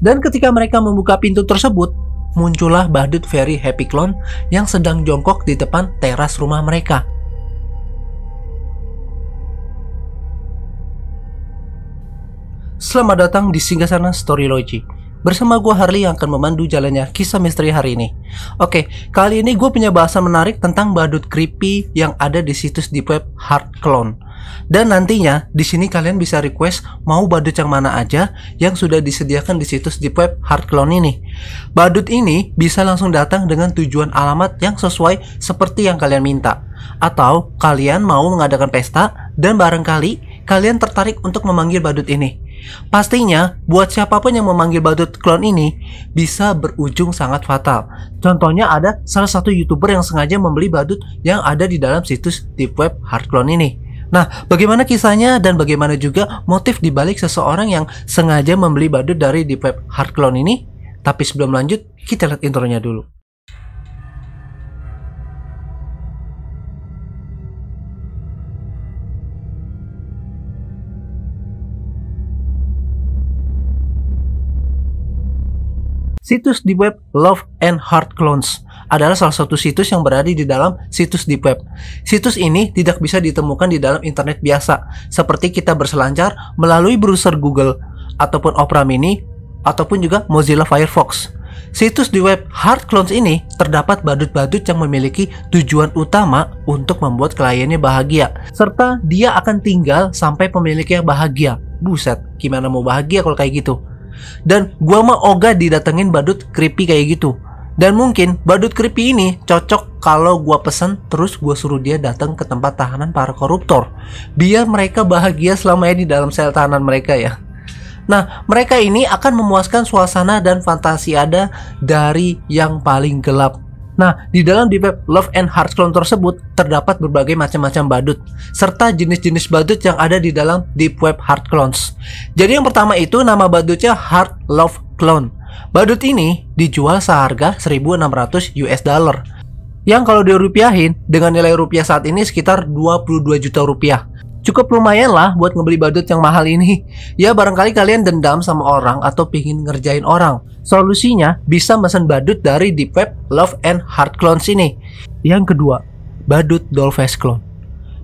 Dan ketika mereka membuka pintu tersebut, muncullah badut Very Happy Clown yang sedang jongkok di depan teras rumah mereka. Selamat datang di Singgasana Storylogy. Bersama gue Harley yang akan memandu jalannya kisah misteri hari ini. Oke, kali ini gue punya bahasan menarik tentang badut creepy yang ada di situs deep web Heartclown. Dan nantinya di sini kalian bisa request mau badut yang mana aja yang sudah disediakan di situs deep web Heartclown ini. Badut ini bisa langsung datang dengan tujuan alamat yang sesuai seperti yang kalian minta. Atau kalian mau mengadakan pesta dan barangkali kalian tertarik untuk memanggil badut ini. Pastinya, buat siapapun yang memanggil badut clown ini bisa berujung sangat fatal. Contohnya ada salah satu YouTuber yang sengaja membeli badut yang ada di dalam situs deep web Heartclown ini. Nah, bagaimana kisahnya dan bagaimana juga motif dibalik seseorang yang sengaja membeli badut dari deep web Heartclown ini? Tapi sebelum lanjut, kita lihat intronya dulu. Situs deep web Love and Heartclowns adalah salah satu situs yang berada di dalam situs deep web. Situs ini tidak bisa ditemukan di dalam internet biasa, seperti kita berselancar melalui browser Google, ataupun Opera Mini, ataupun juga Mozilla Firefox. Situs di web Heartclowns ini terdapat badut-badut yang memiliki tujuan utama untuk membuat kliennya bahagia, serta dia akan tinggal sampai pemiliknya bahagia. Buset, gimana mau bahagia kalau kayak gitu? Dan gua mah ogah didatengin badut creepy kayak gitu. Dan mungkin badut creepy ini cocok kalau gua pesen terus gua suruh dia datang ke tempat tahanan para koruptor, biar mereka bahagia selamanya di dalam sel tahanan mereka ya. Nah, mereka ini akan memuaskan suasana dan fantasiada dari yang paling gelap. Nah, di dalam deep web Love and Heartclown tersebut terdapat berbagai macam-macam badut serta jenis-jenis badut yang ada di dalam deep web Heartclowns. Jadi yang pertama itu nama badutnya Heart Love Clown. Badut ini dijual seharga 1.600 US dollar. Yang kalau dirupiahin dengan nilai rupiah saat ini sekitar 22 juta rupiah. Cukup lumayan lah buat ngebeli badut yang mahal ini. Ya barangkali kalian dendam sama orang atau pingin ngerjain orang. Solusinya bisa mesen badut dari deep web Love and Heartclowns ini. Yang kedua, badut Dollface Clown.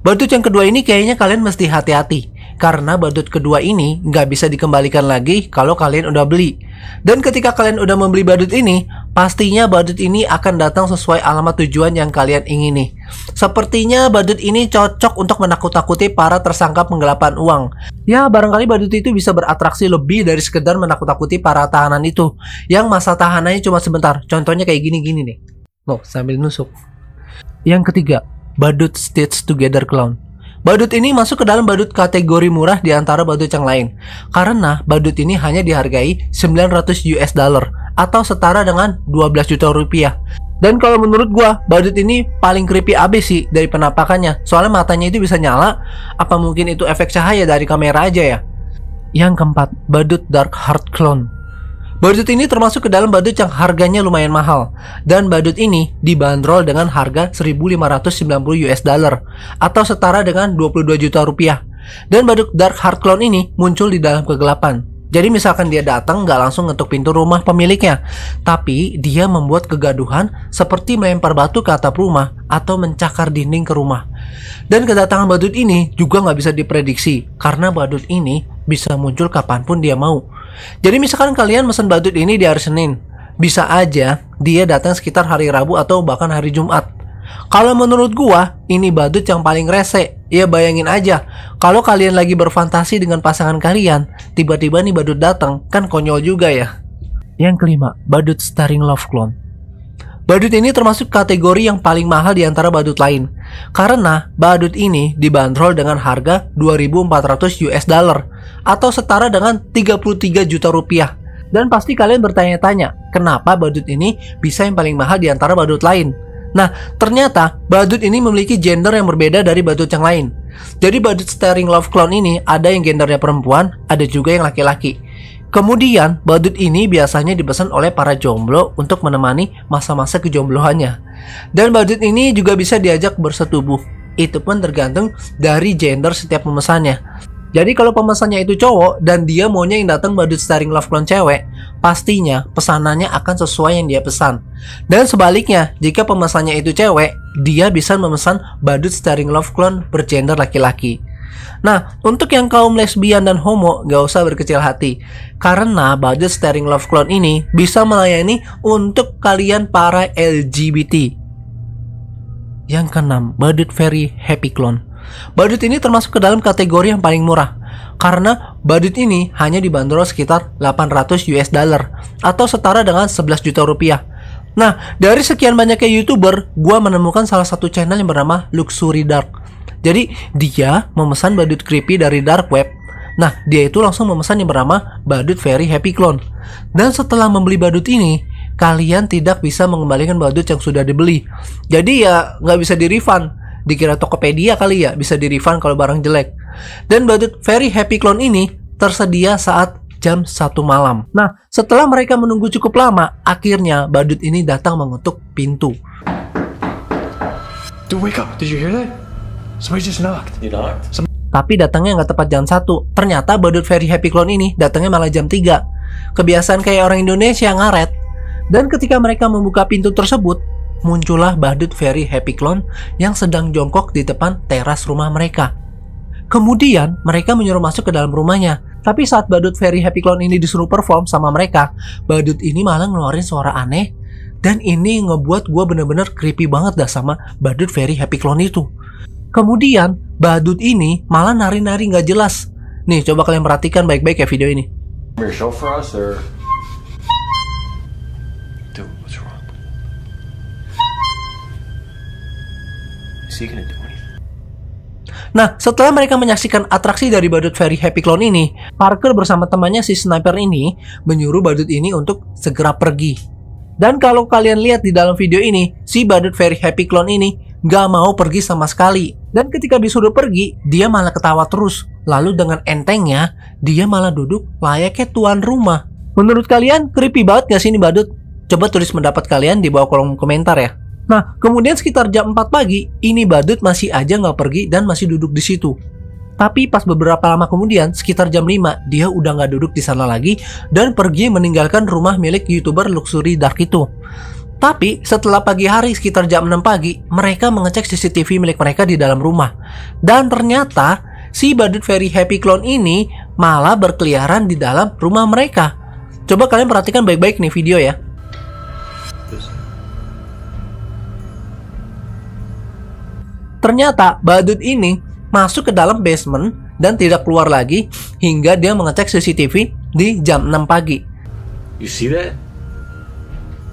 Badut yang kedua ini kayaknya kalian mesti hati-hati, karena badut kedua ini nggak bisa dikembalikan lagi kalau kalian udah beli. Dan ketika kalian udah membeli badut ini, pastinya badut ini akan datang sesuai alamat tujuan yang kalian ingini. Sepertinya badut ini cocok untuk menakut-takuti para tersangka penggelapan uang. Ya, barangkali badut itu bisa beratraksi lebih dari sekedar menakut-takuti para tahanan itu, yang masa tahanannya cuma sebentar. Contohnya kayak gini-gini nih. Loh, sambil nusuk. Yang ketiga, badut Stitch Together Clown. Badut ini masuk ke dalam badut kategori murah di antara badut yang lain, karena badut ini hanya dihargai 900 US dollar atau setara dengan 12 juta rupiah. Dan kalau menurut gua, badut ini paling creepy abis sih dari penampakannya. Soalnya matanya itu bisa nyala, apa mungkin itu efek cahaya dari kamera aja ya? Yang keempat, badut Dark Heart Clown. Badut ini termasuk ke dalam badut yang harganya lumayan mahal. Dan badut ini dibanderol dengan harga 1.590 US dollar atau setara dengan 22 juta rupiah. Dan badut Dark Heart Clown ini muncul di dalam kegelapan. Jadi misalkan dia datang nggak langsung ngetuk pintu rumah pemiliknya, tapi dia membuat kegaduhan seperti melempar batu ke atap rumah atau mencakar dinding ke rumah. Dan kedatangan badut ini juga nggak bisa diprediksi, karena badut ini bisa muncul kapanpun dia mau. Jadi misalkan kalian mesen badut ini di hari Senin, bisa aja dia datang sekitar hari Rabu atau bahkan hari Jumat. Kalau menurut gua, ini badut yang paling rese. Ya bayangin aja, kalau kalian lagi berfantasi dengan pasangan kalian, tiba-tiba nih badut datang, kan konyol juga ya. Yang kelima, badut Staring Love Clown. Badut ini termasuk kategori yang paling mahal di antara badut lain, karena badut ini dibanderol dengan harga 2.400 US dollar atau setara dengan 33 juta rupiah. Dan pasti kalian bertanya-tanya, kenapa badut ini bisa yang paling mahal di antara badut lain? Nah, ternyata badut ini memiliki gender yang berbeda dari badut yang lain. Jadi badut Staring Love Clown ini ada yang gendernya perempuan, ada juga yang laki-laki. Kemudian, badut ini biasanya dipesan oleh para jomblo untuk menemani masa-masa kejombloannya. Dan badut ini juga bisa diajak bersetubuh. Itu pun tergantung dari gender setiap pemesannya. Jadi kalau pemesannya itu cowok dan dia maunya yang datang badut Staring Love Clone cewek, pastinya pesanannya akan sesuai yang dia pesan. Dan sebaliknya, jika pemesannya itu cewek, dia bisa memesan badut Staring Love Clone bergender laki-laki. Nah, untuk yang kaum lesbian dan homo, gak usah berkecil hati, karena badut Staring Love Clone ini bisa melayani untuk kalian para LGBT. Yang keenam, badut Very Happy Clone. Badut ini termasuk ke dalam kategori yang paling murah, karena badut ini hanya dibanderol sekitar 800 US dollar atau setara dengan 11 juta rupiah. Nah, dari sekian banyaknya YouTuber, gua menemukan salah satu channel yang bernama Luxury Dark. Jadi, dia memesan badut creepy dari dark web. Nah, dia itu langsung memesan yang bernama badut Very Happy Clone. Dan setelah membeli badut ini, kalian tidak bisa mengembalikan badut yang sudah dibeli. Jadi ya nggak bisa di-refund. Dikira Tokopedia kali ya, bisa di-refund kalau barang jelek. Dan badut Very Happy Clone ini tersedia saat jam 1 malam. Nah, setelah mereka menunggu cukup lama, akhirnya badut ini datang mengetuk pintu. Dude, wake up. Did you hear that? Somebody just knocked. You knocked? Tapi datangnya nggak tepat jam 1. Ternyata badut Very Happy Clone ini datangnya malah jam 3. Kebiasaan kayak orang Indonesia ngaret. Dan ketika mereka membuka pintu tersebut, muncullah badut Very Happy Clone yang sedang jongkok di depan teras rumah mereka. Kemudian mereka menyuruh masuk ke dalam rumahnya. Tapi saat badut Very Happy Clone ini disuruh perform sama mereka, badut ini malah ngeluarin suara aneh. Dan ini ngebuat gue bener-bener creepy banget dah sama badut Very Happy Clone itu. Kemudian badut ini malah nari-nari gak jelas. Nih, coba kalian perhatikan baik-baik ya video ini. Show for us or... Dude, what's wrong? Is he gonna do anything? Nah, setelah mereka menyaksikan atraksi dari badut Very Happy Clone ini, Parker bersama temannya si sniper ini menyuruh badut ini untuk segera pergi. Dan kalau kalian lihat di dalam video ini, si badut Very Happy Clone ini gak mau pergi sama sekali. Dan ketika disuruh pergi, dia malah ketawa terus. Lalu dengan entengnya, dia malah duduk layaknya tuan rumah. Menurut kalian, creepy banget gak sih ini badut? Coba tulis pendapat kalian di bawah kolom komentar ya. Nah, kemudian sekitar jam 4 pagi, ini badut masih aja nggak pergi dan masih duduk di situ. Tapi pas beberapa lama kemudian, sekitar jam 5, dia udah nggak duduk di sana lagi dan pergi meninggalkan rumah milik YouTuber Luxury Dark itu. Tapi setelah pagi hari sekitar jam 6 pagi, mereka mengecek CCTV milik mereka di dalam rumah. Dan ternyata, si badut Very Happy Clone ini malah berkeliaran di dalam rumah mereka. Coba kalian perhatikan baik-baik nih video ya. Ternyata badut ini masuk ke dalam basement dan tidak keluar lagi hingga dia mengecek CCTV di jam 6 pagi. You see that?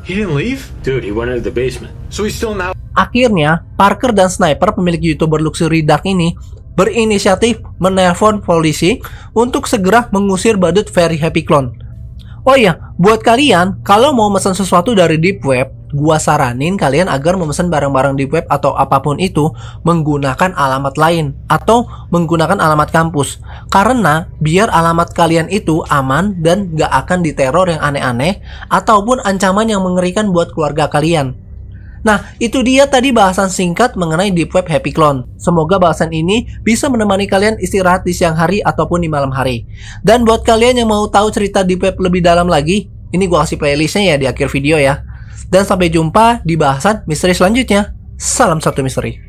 He didn't leave? Dude, he went into the basement. So he's still not... Akhirnya, Parker dan Sniper, pemilik YouTuber Luxury Dark ini, berinisiatif menelpon polisi untuk segera mengusir badut Very Happy Clone. Oh iya, buat kalian, kalau mau pesan sesuatu dari Deep Web, gua saranin kalian agar memesan barang-barang Deep Web atau apapun itu menggunakan alamat lain atau menggunakan alamat kampus. Karena biar alamat kalian itu aman dan gak akan diteror yang aneh-aneh ataupun ancaman yang mengerikan buat keluarga kalian. Nah, itu dia tadi bahasan singkat mengenai Deep Web Happy Clone. Semoga bahasan ini bisa menemani kalian istirahat di siang hari ataupun di malam hari. Dan buat kalian yang mau tahu cerita Deep Web lebih dalam lagi, ini gua kasih playlistnya ya di akhir video ya. Dan sampai jumpa di bahasan misteri selanjutnya. Salam satu misteri.